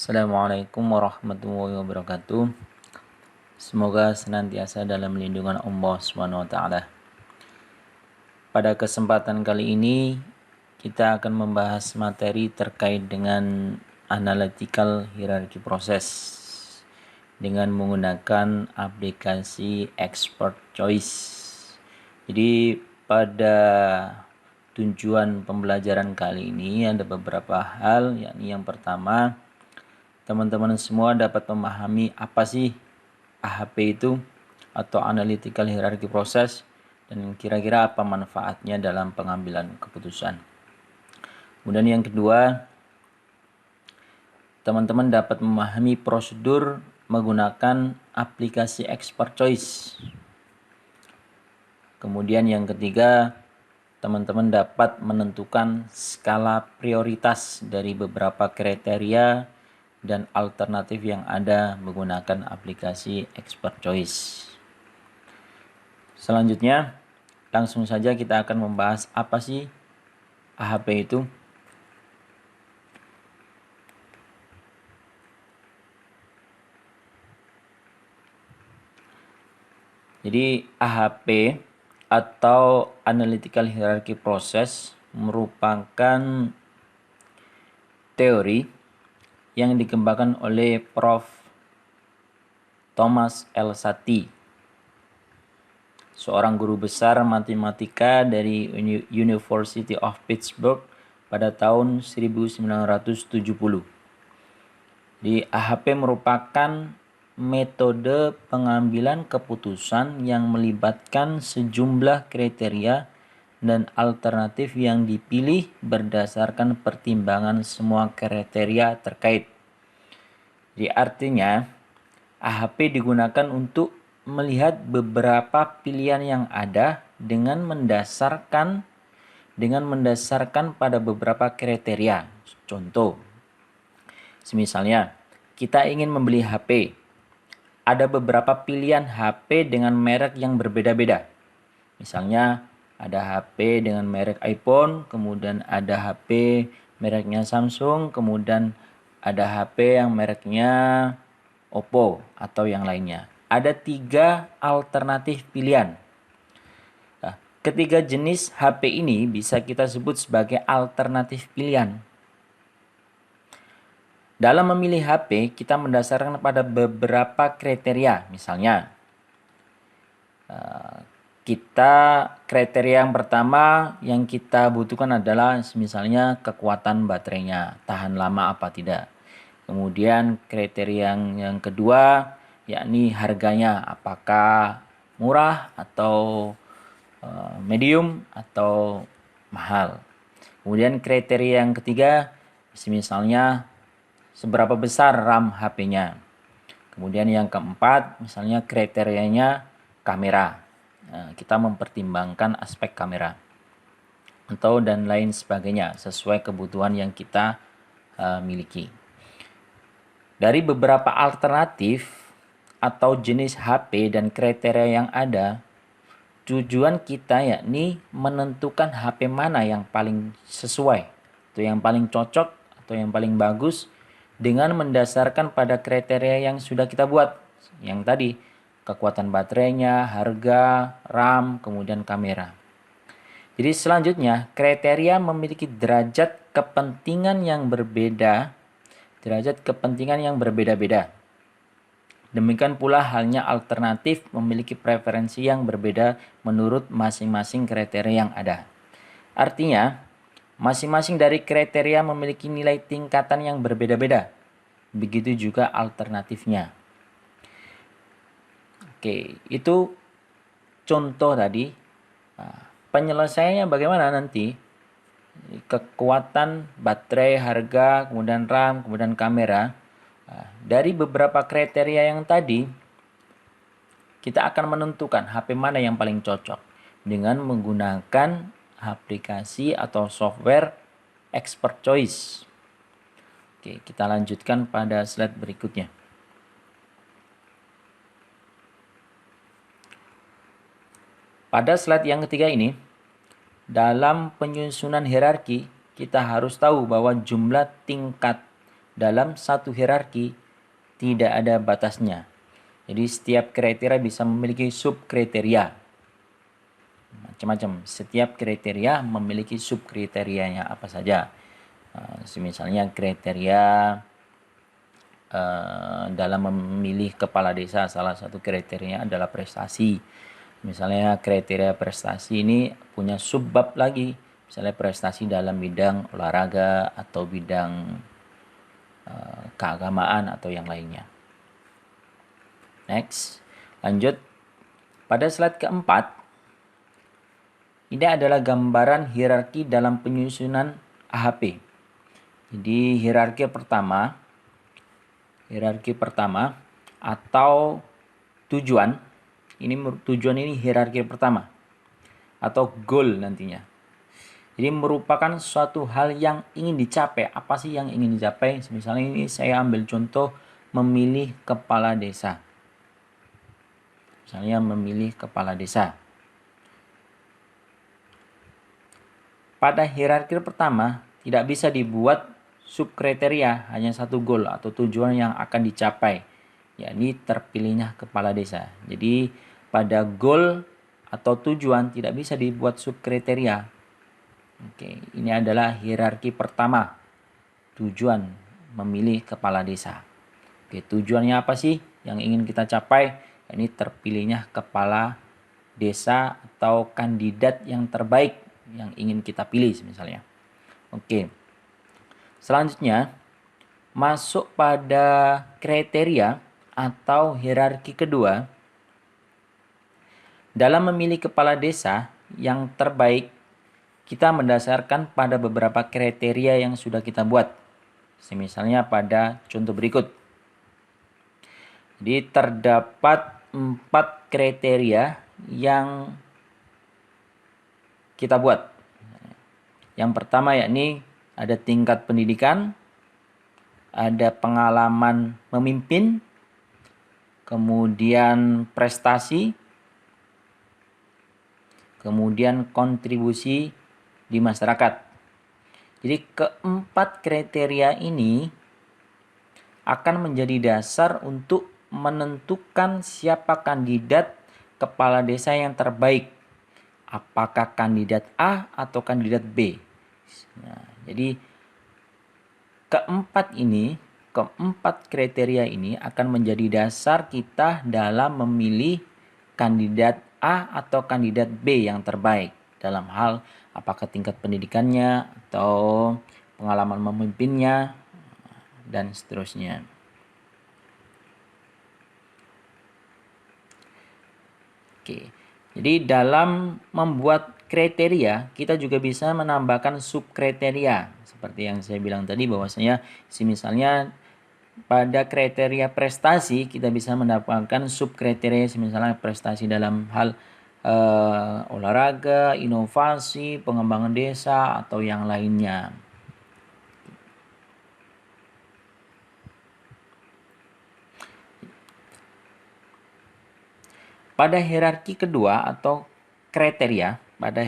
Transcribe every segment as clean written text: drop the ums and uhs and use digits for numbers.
Assalamualaikum warahmatullahi wabarakatuh. Semoga senantiasa dalam lindungan Allah Subhanahu wa taala. Pada kesempatan kali ini kita akan membahas materi terkait dengan analytical hierarchy proses dengan menggunakan aplikasi Expert Choice. Jadi pada tujuan pembelajaran kali ini ada beberapa hal, yakni yang pertama, teman-teman semua dapat memahami apa sih AHP itu atau Analytical Hierarchy Process dan kira-kira apa manfaatnya dalam pengambilan keputusan. Kemudian yang kedua, teman-teman dapat memahami prosedur menggunakan aplikasi Expert Choice. Kemudian yang ketiga, teman-teman dapat menentukan skala prioritas dari beberapa kriteria dan alternatif yang ada menggunakan aplikasi Expert Choice. Selanjutnya, langsung saja kita akan membahas apa sih AHP itu. Jadi AHP atau Analytical Hierarchy Process merupakan teori yang dikembangkan oleh Prof. Thomas L. Satie, seorang guru besar matematika dari University of Pittsburgh pada tahun 1970. Di AHP merupakan metode pengambilan keputusan yang melibatkan sejumlah kriteria dan alternatif yang dipilih berdasarkan pertimbangan semua kriteria terkait. Jadi artinya AHP digunakan untuk melihat beberapa pilihan yang ada dengan mendasarkan pada beberapa kriteria. Contoh, misalnya kita ingin membeli HP. Ada beberapa pilihan HP dengan merek yang berbeda-beda. Misalnya ada HP dengan merek iPhone, kemudian ada HP mereknya Samsung, kemudian ada HP yang mereknya Oppo atau yang lainnya. Ada 3 alternatif pilihan. Nah, ketiga jenis HP ini bisa kita sebut sebagai alternatif pilihan. Dalam memilih HP, kita mendasarkan pada beberapa kriteria. Misalnya, kriteria yang pertama yang kita butuhkan adalah misalnya kekuatan baterainya, tahan lama apa tidak. Kemudian kriteria yang kedua yakni harganya, apakah murah atau medium atau mahal. Kemudian kriteria yang ketiga misalnya seberapa besar RAM HP-nya. Kemudian yang keempat misalnya kriterianya kamera. Kita mempertimbangkan aspek kamera atau dan lain sebagainya sesuai kebutuhan yang kita miliki. Dari beberapa alternatif atau jenis HP dan kriteria yang ada, tujuan kita yakni menentukan HP mana yang paling sesuai, atau yang paling cocok, atau yang paling bagus dengan mendasarkan pada kriteria yang sudah kita buat. Yang tadi, kekuatan baterainya, harga, RAM, kemudian kamera. Jadi selanjutnya, kriteria memiliki derajat kepentingan yang berbeda, Demikian pula halnya alternatif memiliki preferensi yang berbeda menurut masing-masing kriteria yang ada. Artinya, masing-masing dari kriteria memiliki nilai tingkatan yang berbeda-beda. Begitu juga alternatifnya. Oke, itu contoh tadi. Penyelesaiannya bagaimana nanti? Kekuatan baterai, harga, kemudian RAM, kemudian kamera. Dari beberapa kriteria yang tadi, kita akan menentukan HP mana yang paling cocok dengan menggunakan aplikasi atau software Expert Choice. Oke, kita lanjutkan pada slide berikutnya. Pada slide yang ketiga ini, dalam penyusunan hierarki, kita harus tahu bahwa jumlah tingkat dalam satu hierarki tidak ada batasnya. Jadi setiap kriteria bisa memiliki subkriteria. Macam-macam. Setiap kriteria memiliki subkriterianya apa saja. Misalnya kriteria dalam memilih kepala desa, salah satu kriterianya adalah prestasi. Misalnya kriteria prestasi ini punya subbab lagi. Misalnya prestasi dalam bidang olahraga atau bidang keagamaan atau yang lainnya. Next, lanjut. Pada slide keempat, ini adalah gambaran hierarki dalam penyusunan AHP. Jadi hierarki pertama atau tujuan ini hierarki pertama atau goal nantinya. Jadi merupakan suatu hal yang ingin dicapai. Apa sih yang ingin dicapai? Misalnya ini saya ambil contoh memilih kepala desa. Misalnya memilih kepala desa. Pada hierarki pertama tidak bisa dibuat subkriteria, hanya satu goal atau tujuan yang akan dicapai, yakni terpilihnya kepala desa. Jadi pada goal atau tujuan tidak bisa dibuat subkriteria. Oke, ini adalah hierarki pertama, tujuan memilih kepala desa. Oke, tujuannya apa sih yang ingin kita capai? Ini terpilihnya kepala desa atau kandidat yang terbaik yang ingin kita pilih misalnya. Oke. Selanjutnya masuk pada kriteria atau hierarki kedua. Dalam memilih kepala desa yang terbaik, kita mendasarkan pada beberapa kriteria yang sudah kita buat. Misalnya pada contoh berikut. Jadi terdapat 4 kriteria yang kita buat. Yang pertama yakni ada tingkat pendidikan, ada pengalaman memimpin, kemudian prestasi, kemudian kontribusi di masyarakat. Jadi keempat kriteria ini akan menjadi dasar untuk menentukan siapa kandidat kepala desa yang terbaik. Apakah kandidat A atau kandidat B. Nah, jadi keempat kriteria ini akan menjadi dasar kita dalam memilih kandidat A atau kandidat B yang terbaik dalam hal apakah tingkat pendidikannya atau pengalaman memimpinnya dan seterusnya. Oke. Jadi dalam membuat kriteria kita juga bisa menambahkan subkriteria seperti yang saya bilang tadi bahwasanya misalnya pada kriteria prestasi kita bisa mendapatkan subkriteria misalnya prestasi dalam hal olahraga, inovasi, pengembangan desa atau yang lainnya. Pada hierarki kedua atau kriteria, pada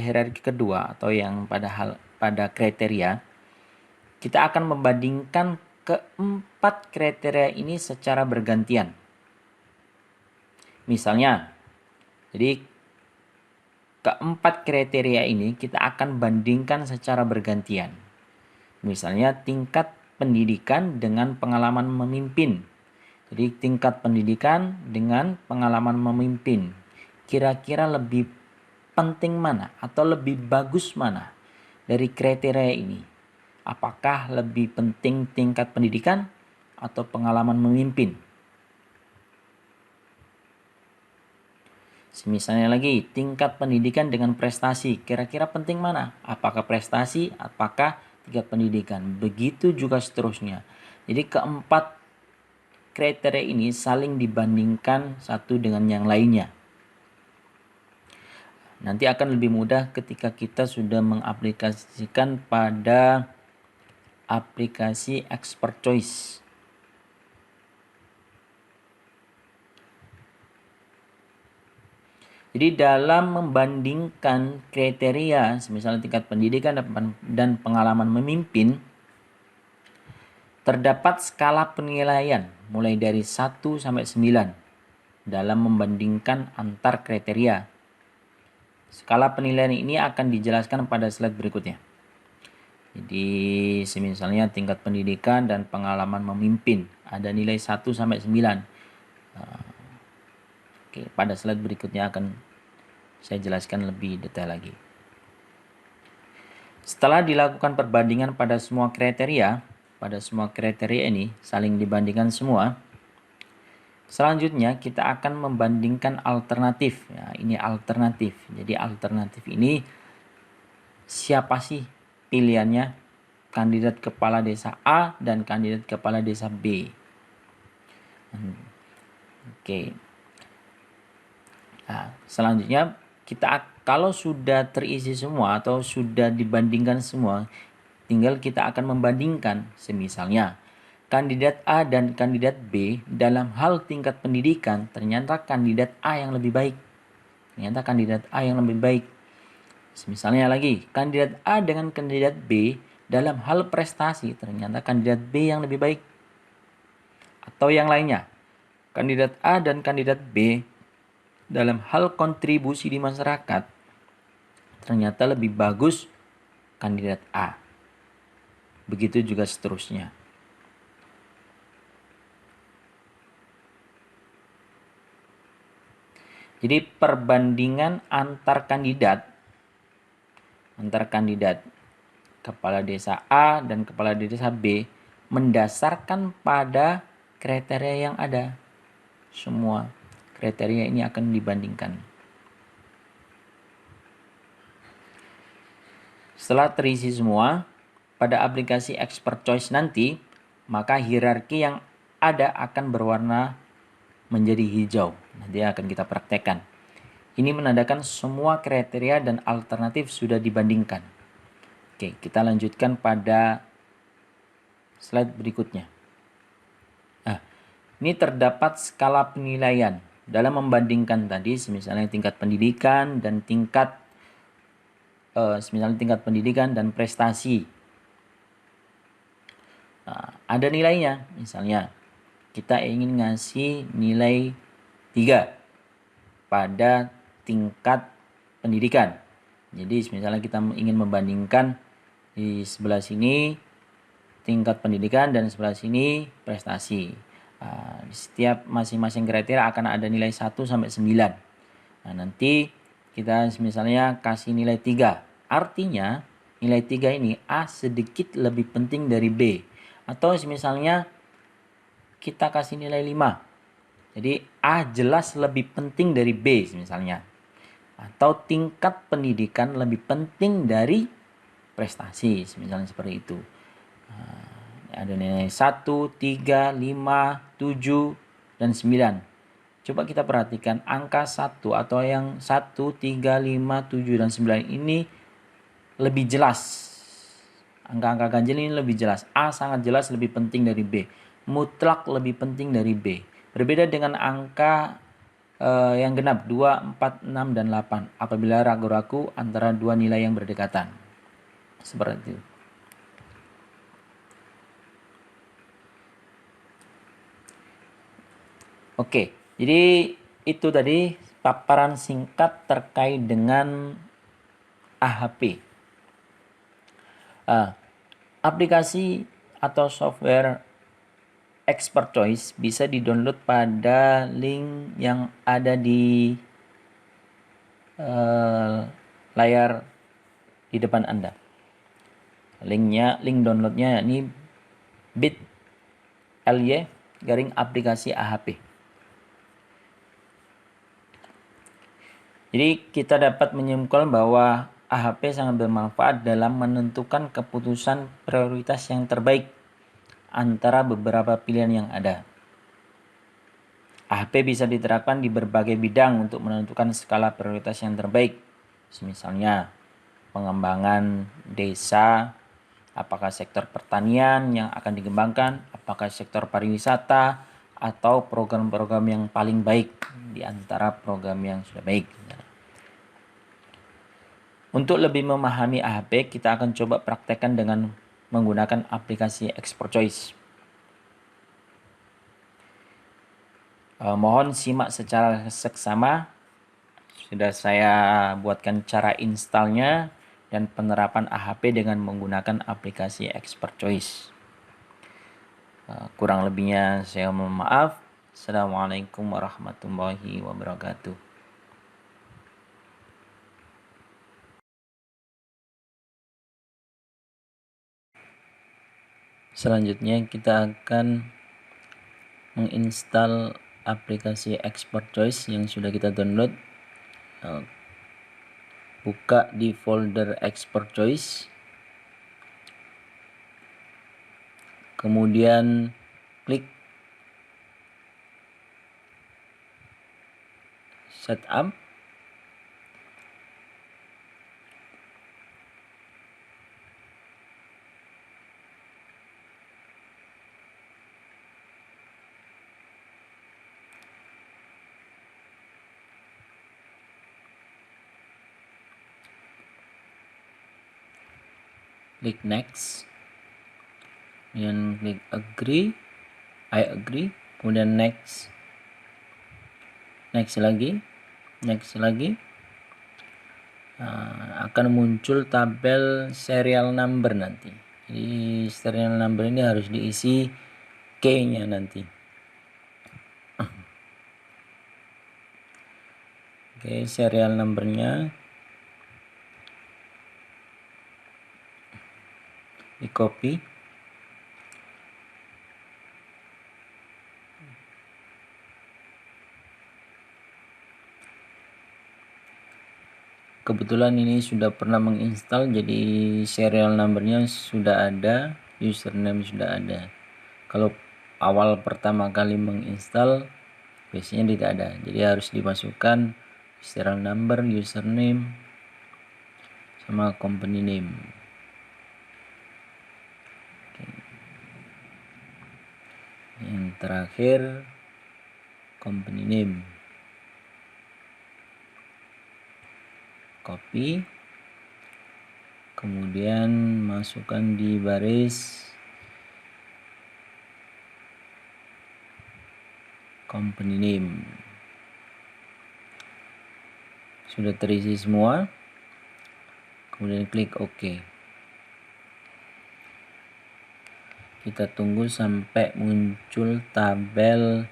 kriteria kita akan membandingkan keempat kriteria ini secara bergantian. Misalnya, jadi keempat kriteria ini kita akan bandingkan secara bergantian. Misalnya tingkat pendidikan dengan pengalaman memimpin. Jadi tingkat pendidikan dengan pengalaman memimpin. Kira-kira lebih penting mana atau lebih bagus mana dari kriteria ini? Apakah lebih penting tingkat pendidikan atau pengalaman memimpin? Misalnya lagi, tingkat pendidikan dengan prestasi. Kira-kira penting mana? Apakah prestasi, apakah tingkat pendidikan? Begitu juga seterusnya. Jadi keempat kriteria ini saling dibandingkan satu dengan yang lainnya. Nanti akan lebih mudah ketika kita sudah mengaplikasikan pada aplikasi Expert Choice. Jadi dalam membandingkan kriteria, misalnya tingkat pendidikan dan pengalaman memimpin, Terdapat skala penilaian mulai dari 1 sampai 9 dalam membandingkan antar kriteria. Skala penilaian ini akan dijelaskan pada slide berikutnya. Jadi misalnya tingkat pendidikan dan pengalaman memimpin ada nilai 1 sampai 9. Oke, pada slide berikutnya akan saya jelaskan lebih detail lagi. Setelah dilakukan perbandingan pada semua kriteria ini saling dibandingkan semua. Selanjutnya kita akan membandingkan alternatif. Ya, ini alternatif. Jadi alternatif ini siapa sih pilihannya? Kandidat kepala desa A dan kandidat kepala desa B. Oke. Nah, selanjutnya kalau sudah terisi semua atau sudah dibandingkan semua, tinggal kita akan membandingkan. Misalnya kandidat A dan kandidat B dalam hal tingkat pendidikan, ternyata kandidat A yang lebih baik. Misalnya lagi, kandidat A dengan kandidat B dalam hal prestasi, ternyata kandidat B yang lebih baik. Atau yang lainnya, kandidat A dan kandidat B dalam hal kontribusi di masyarakat, ternyata lebih bagus kandidat A. Begitu juga seterusnya. Jadi perbandingan antar kandidat kepala desa A dan kepala desa B mendasarkan pada kriteria yang ada. Semua kriteria ini akan dibandingkan. Setelah terisi semua, pada aplikasi Expert Choice nanti, maka hierarki yang ada akan berwarna menjadi hijau. Nanti akan kita praktekkan. Ini menandakan semua kriteria dan alternatif sudah dibandingkan. Oke, kita lanjutkan pada slide berikutnya. Nah, ini terdapat skala penilaian dalam membandingkan tadi, misalnya tingkat pendidikan dan tingkat pendidikan dan prestasi. Nah, ada nilainya. Misalnya kita ingin ngasih nilai 3 pada tingkat pendidikan. Jadi misalnya kita ingin membandingkan di sebelah sini tingkat pendidikan dan sebelah sini prestasi. Di setiap masing-masing kriteria akan ada nilai 1 sampai 9. Nah, nanti kita misalnya kasih nilai 3. Artinya nilai 3 ini A sedikit lebih penting dari B. Atau misalnya kita kasih nilai 5. Jadi A jelas lebih penting dari B misalnya. Atau tingkat pendidikan lebih penting dari prestasi, misalnya seperti itu. Ada nilai 1, 3, 5, 7, dan 9. Coba kita perhatikan angka 1 atau yang 1, 3, 5, 7, dan 9 ini lebih jelas. Angka-angka ganjil ini lebih jelas. A sangat jelas lebih penting dari B. Mutlak lebih penting dari B. Berbeda dengan angka yang genap 2, 4, 6, dan 8. Apabila ragu-ragu antara dua nilai yang berdekatan. Seperti itu. Oke, jadi itu tadi paparan singkat terkait dengan AHP. Aplikasi atau software Expert Choice bisa di-download pada link yang ada di layar di depan Anda. Link downloadnya ini bit.ly/aplikasi AHP. Jadi kita dapat menyimpulkan bahwa AHP sangat bermanfaat dalam menentukan keputusan prioritas yang terbaik antara beberapa pilihan yang ada. AHP bisa diterapkan di berbagai bidang untuk menentukan skala prioritas yang terbaik. Misalnya pengembangan desa, apakah sektor pertanian yang akan dikembangkan, apakah sektor pariwisata, atau program-program yang paling baik di antara program yang sudah baik. Untuk lebih memahami AHP, kita akan coba praktekkan dengan menggunakan aplikasi Expert Choice. Mohon simak secara seksama. Sudah saya buatkan cara installnya dan penerapan AHP dengan menggunakan aplikasi Expert Choice. Kurang lebihnya saya mohon maaf. Assalamualaikum warahmatullahi wabarakatuh. Selanjutnya kita akan menginstal aplikasi Expert Choice yang sudah kita download. Buka di folder Expert Choice, kemudian klik setup, klik next, kemudian klik agree, I agree, kemudian next lagi, akan muncul tabel serial number nanti. Jadi serial number ini harus diisi key-nya nanti. Oke, serial numbernya di copy, kebetulan ini sudah pernah menginstal, jadi serial numbernya sudah ada, username sudah ada. Kalau awal pertama kali menginstal biasanya tidak ada, jadi harus dimasukkan serial number, username, sama company name. Oke. Yang terakhir company name, copy, kemudian masukkan di baris company name. Sudah terisi semua, kemudian klik OK. Kita tunggu sampai muncul tabel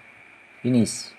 finish.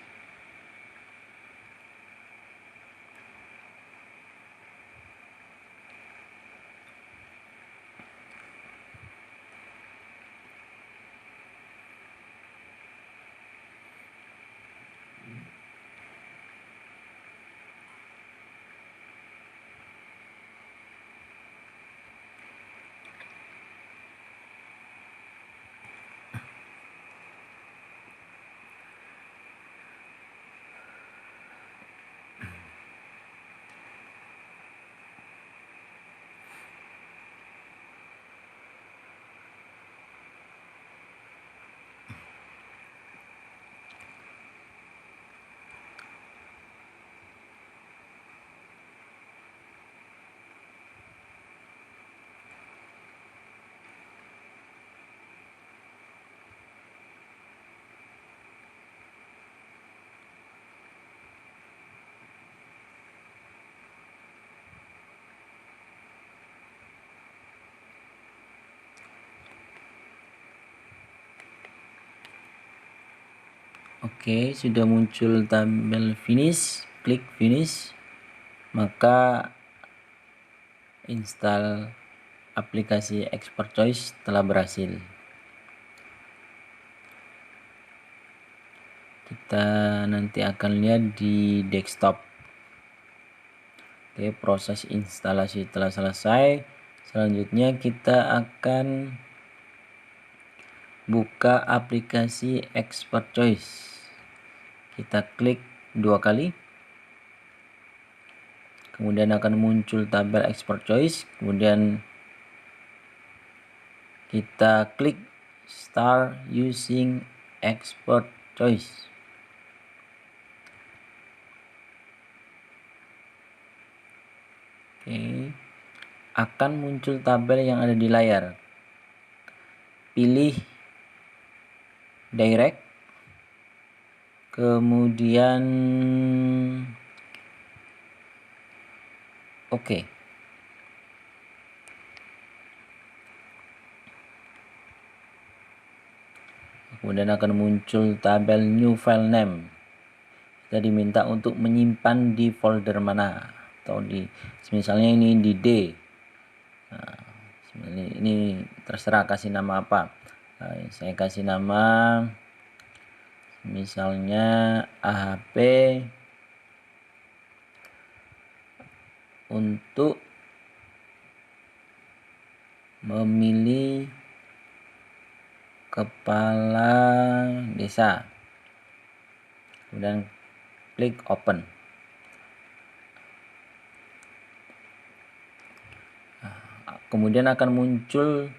Oke, sudah muncul tabel finish, klik finish, maka install aplikasi Expert Choice telah berhasil. Kita nanti akan lihat di desktop. Oke, proses instalasi telah selesai. Selanjutnya kita akan buka aplikasi Expert Choice. Kita klik 2 kali, kemudian akan muncul tabel Expert Choice, kemudian kita klik Start Using Expert Choice. Oke, akan muncul tabel yang ada di layar. Pilih Direct, Kemudian oke. Kemudian akan muncul tabel new file name. Kita diminta untuk menyimpan di folder mana, atau misalnya ini di D. Nah, ini terserah kasih nama apa. Nah, saya kasih nama misalnya AHP untuk memilih kepala desa. Kemudian klik open. Kemudian akan muncul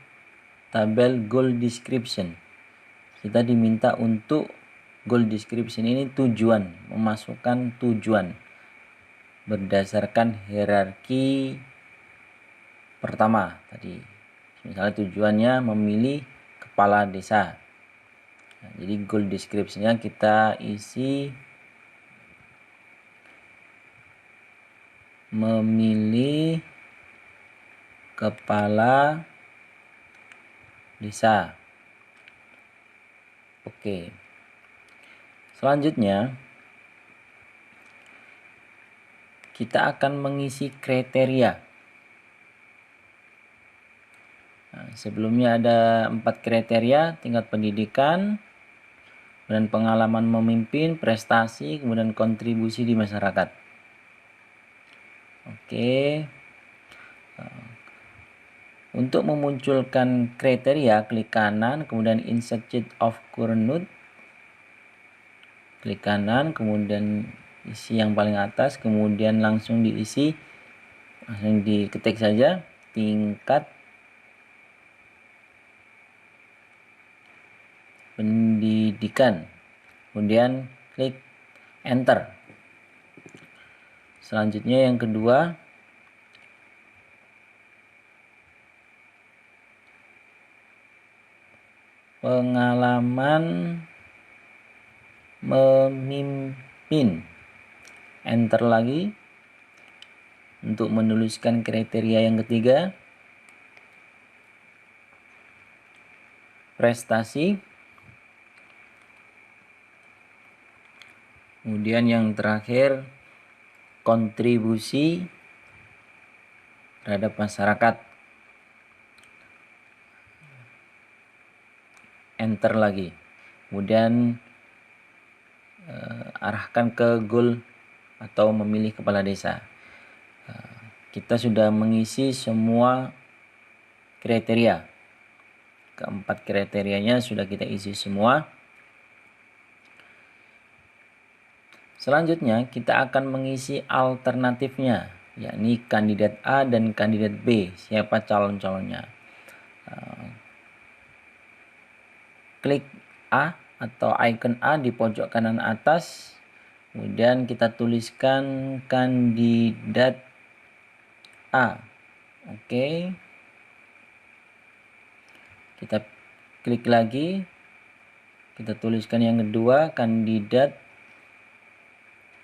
tabel goal description. Kita diminta untuk goal description ini tujuan, memasukkan tujuan berdasarkan hierarki pertama tadi. Misalnya tujuannya memilih kepala desa. Nah, jadi goal description-nya kita isi memilih kepala desa. Oke. Selanjutnya kita akan mengisi kriteria. Nah, sebelumnya ada 4 kriteria: tingkat pendidikan, kemudian pengalaman memimpin, prestasi, kemudian kontribusi di masyarakat. Oke. Untuk memunculkan kriteria, klik kanan, kemudian insert sheet of current node. Klik kanan, kemudian isi yang paling atas, kemudian langsung diisi, langsung diketik saja tingkat pendidikan, kemudian klik enter. Selanjutnya yang kedua, pengalaman memimpin, enter lagi. Untuk menuliskan kriteria yang ketiga, prestasi, kemudian yang terakhir kontribusi terhadap masyarakat, enter lagi. Kemudian arahkan ke goal atau memilih kepala desa. Kita sudah mengisi semua kriteria. Keempat kriterianya sudah kita isi semua. Selanjutnya kita akan mengisi alternatifnya, yakni kandidat A dan kandidat B, siapa calon-calonnya. Klik A atau icon A di pojok kanan atas, kemudian kita tuliskan kandidat A. Oke. Kita klik lagi, kita tuliskan yang kedua, kandidat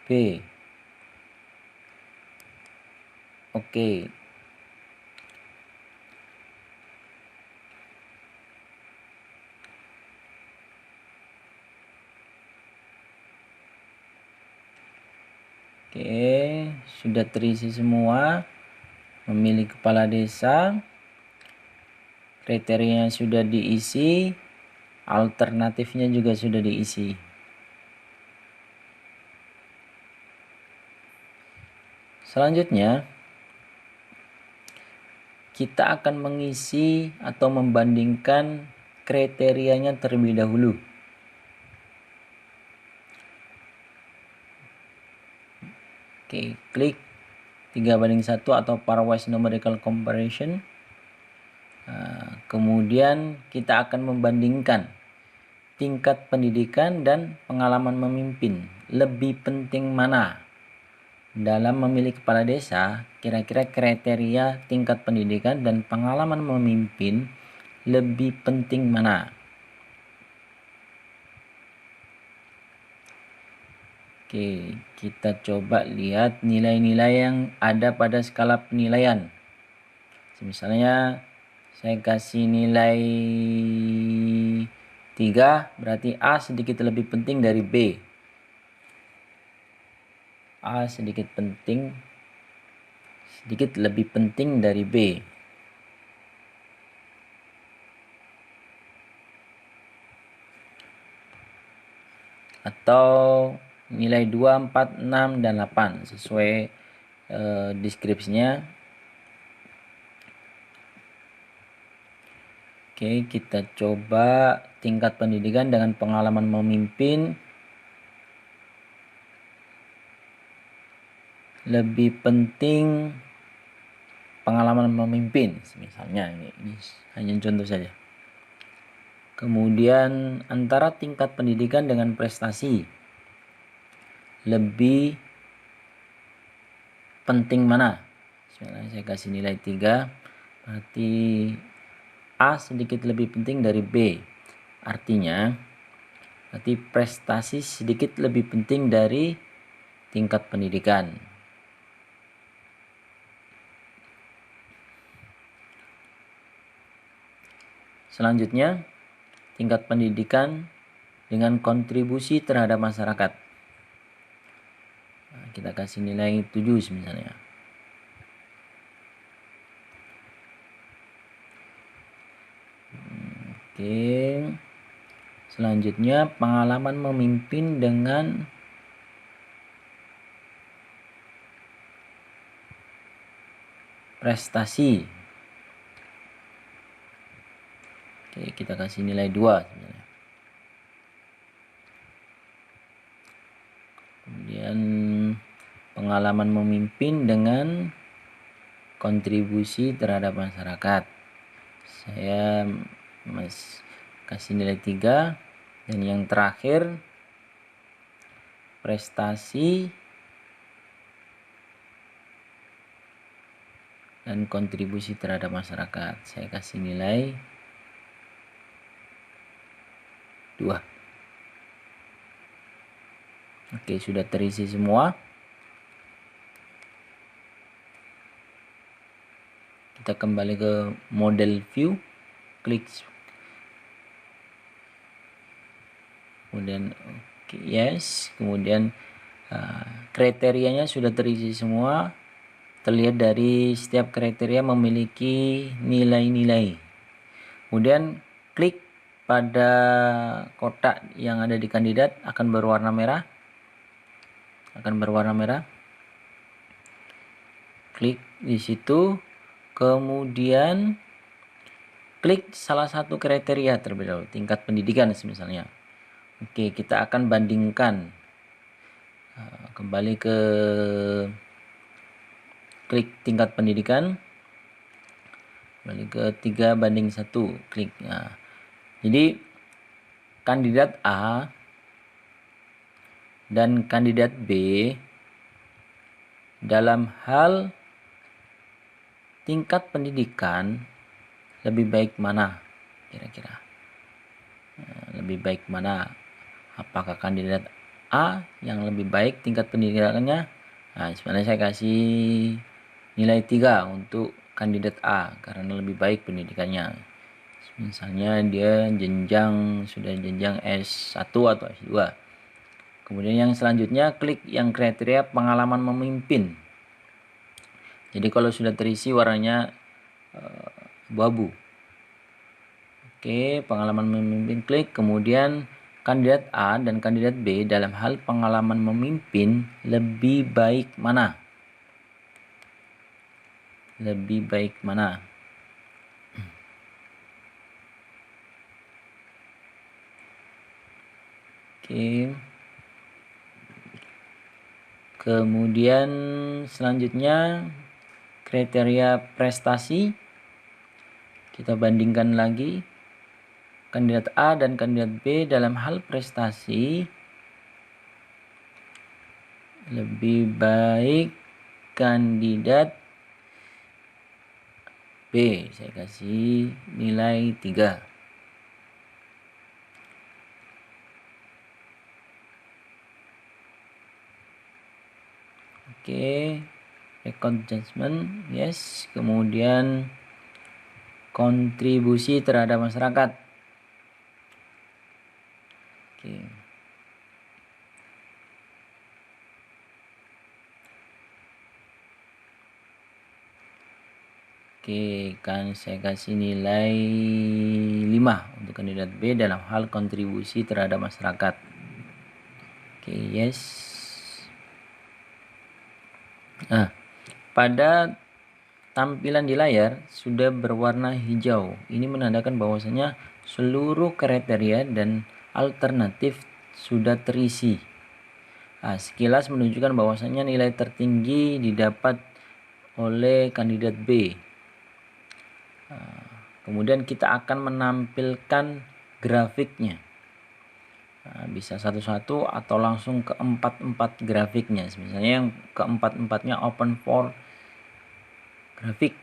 B. Oke. Oke, sudah terisi semua. Memilih kepala desa, kriterianya sudah diisi, alternatifnya juga sudah diisi. Selanjutnya, kita akan mengisi atau membandingkan kriterianya terlebih dahulu. Oke, klik 3:1 atau pairwise numerical comparison. Kemudian kita akan membandingkan tingkat pendidikan dan pengalaman memimpin. Lebih penting mana? Dalam memilih kepala desa, kira-kira kriteria tingkat pendidikan dan pengalaman memimpin lebih penting mana? Oke, kita coba lihat nilai-nilai yang ada pada skala penilaian. Misalnya saya kasih nilai 3, berarti A sedikit lebih penting dari B. A sedikit lebih penting dari B. Atau nilai 2, 4, 6, dan 8 sesuai deskripsinya. Oke, kita coba tingkat pendidikan dengan pengalaman memimpin lebih penting pengalaman memimpin, misalnya ini hanya contoh saja. Kemudian antara tingkat pendidikan dengan prestasi lebih penting mana? Misalnya saya kasih nilai 3, berarti A sedikit lebih penting dari B. Artinya berarti prestasi sedikit lebih penting dari tingkat pendidikan. Selanjutnya, tingkat pendidikan dengan kontribusi terhadap masyarakat. Nah, kita kasih nilai 7 misalnya. Oke. Selanjutnya, pengalaman memimpin dengan prestasi. Oke, kita kasih nilai 2 sebenarnya. Kemudian pengalaman memimpin dengan kontribusi terhadap masyarakat. Saya kasih nilai 3. Dan yang terakhir, prestasi dan kontribusi terhadap masyarakat. Saya kasih nilai 2. Oke, sudah terisi semua. Kita kembali ke model view, klik kemudian yes, kemudian kriterianya sudah terisi semua. Terlihat dari setiap kriteria memiliki nilai-nilai. Kemudian klik pada kotak yang ada di kandidat akan berwarna merah. Klik di situ, kemudian klik salah satu kriteria terlebih dahulu, tingkat pendidikan misalnya. Oke, kita akan bandingkan. Kembali ke klik tingkat pendidikan, kembali ke 3:1, klik. Nah, jadi kandidat A dan kandidat B dalam hal tingkat pendidikan lebih baik mana kira-kira? Lebih baik mana? Apakah kandidat A yang lebih baik tingkat pendidikannya? Nah, sebenarnya saya kasih nilai 3 untuk kandidat A karena lebih baik pendidikannya. Misalnya dia sudah jenjang S1 atau S2. Kemudian yang selanjutnya klik yang kriteria pengalaman memimpin. Jadi kalau sudah terisi warnanya abu-abu. Oke, pengalaman memimpin klik. Kemudian kandidat A dan kandidat B dalam hal pengalaman memimpin lebih baik mana? Lebih baik mana? Oke. Kemudian selanjutnya kriteria prestasi. Kita bandingkan lagi. Kandidat A dan kandidat B dalam hal prestasi lebih baik kandidat B. Saya kasih nilai 3. Oke, record judgment, yes. Kemudian kontribusi terhadap masyarakat. Oke. Oke, kan saya kasih nilai 5 untuk kandidat B dalam hal kontribusi terhadap masyarakat. Oke, yes. Nah, pada tampilan di layar sudah berwarna hijau. Ini menandakan bahwasanya seluruh kriteria dan alternatif sudah terisi. Nah, sekilas menunjukkan bahwasanya nilai tertinggi didapat oleh kandidat B. Kemudian kita akan menampilkan grafiknya. Nah, bisa satu-satu atau langsung ke empat grafiknya. Misalnya yang keempat-empatnya open for grafik.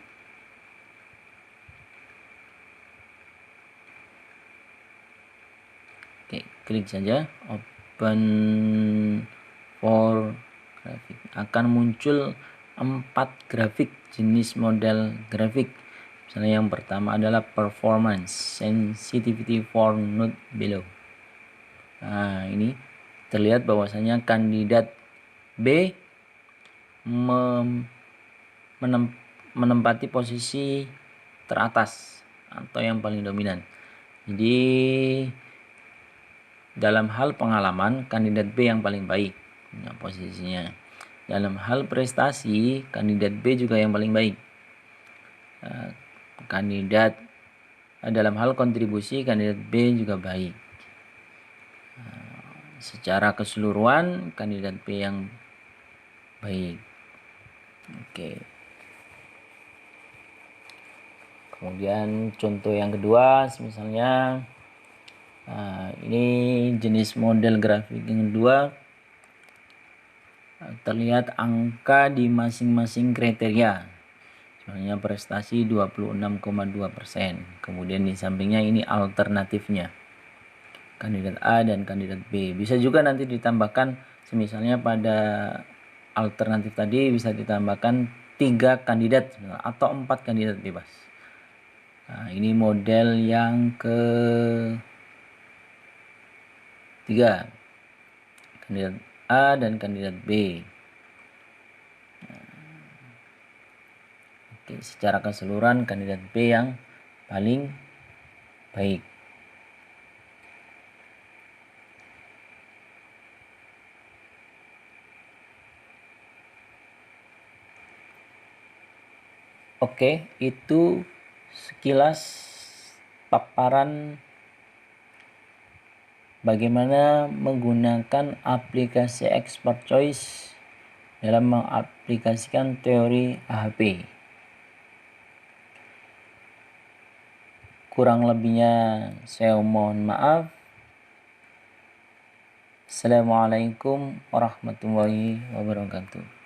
Oke, klik saja open for grafik. Akan muncul 4 grafik jenis model grafik. Misalnya yang pertama adalah performance sensitivity for node below. Nah, ini terlihat bahwasanya kandidat B menempati posisi teratas atau yang paling dominan. Jadi dalam hal pengalaman kandidat B yang paling baik posisinya. Dalam hal prestasi kandidat B juga yang paling baik. Dalam hal kontribusi kandidat B juga baik. Secara keseluruhan kandidat B yang baik. Oke. Kemudian contoh yang kedua, misalnya ini jenis model grafik yang kedua. Terlihat angka di masing-masing kriteria. Misalnya prestasi 26,2%. Kemudian di sampingnya ini alternatifnya. Kandidat A dan kandidat B. Bisa juga nanti ditambahkan misalnya pada alternatif tadi bisa ditambahkan 3 kandidat atau 4 kandidat bebas. Nah, ini model yang ke-3. Kandidat A dan kandidat B. Oke, secara keseluruhan kandidat B yang paling baik. Oke, itu sekilas paparan bagaimana menggunakan aplikasi Expert Choice dalam mengaplikasikan teori AHP. Kurang lebihnya saya mohon maaf. Assalamualaikum warahmatullahi wabarakatuh.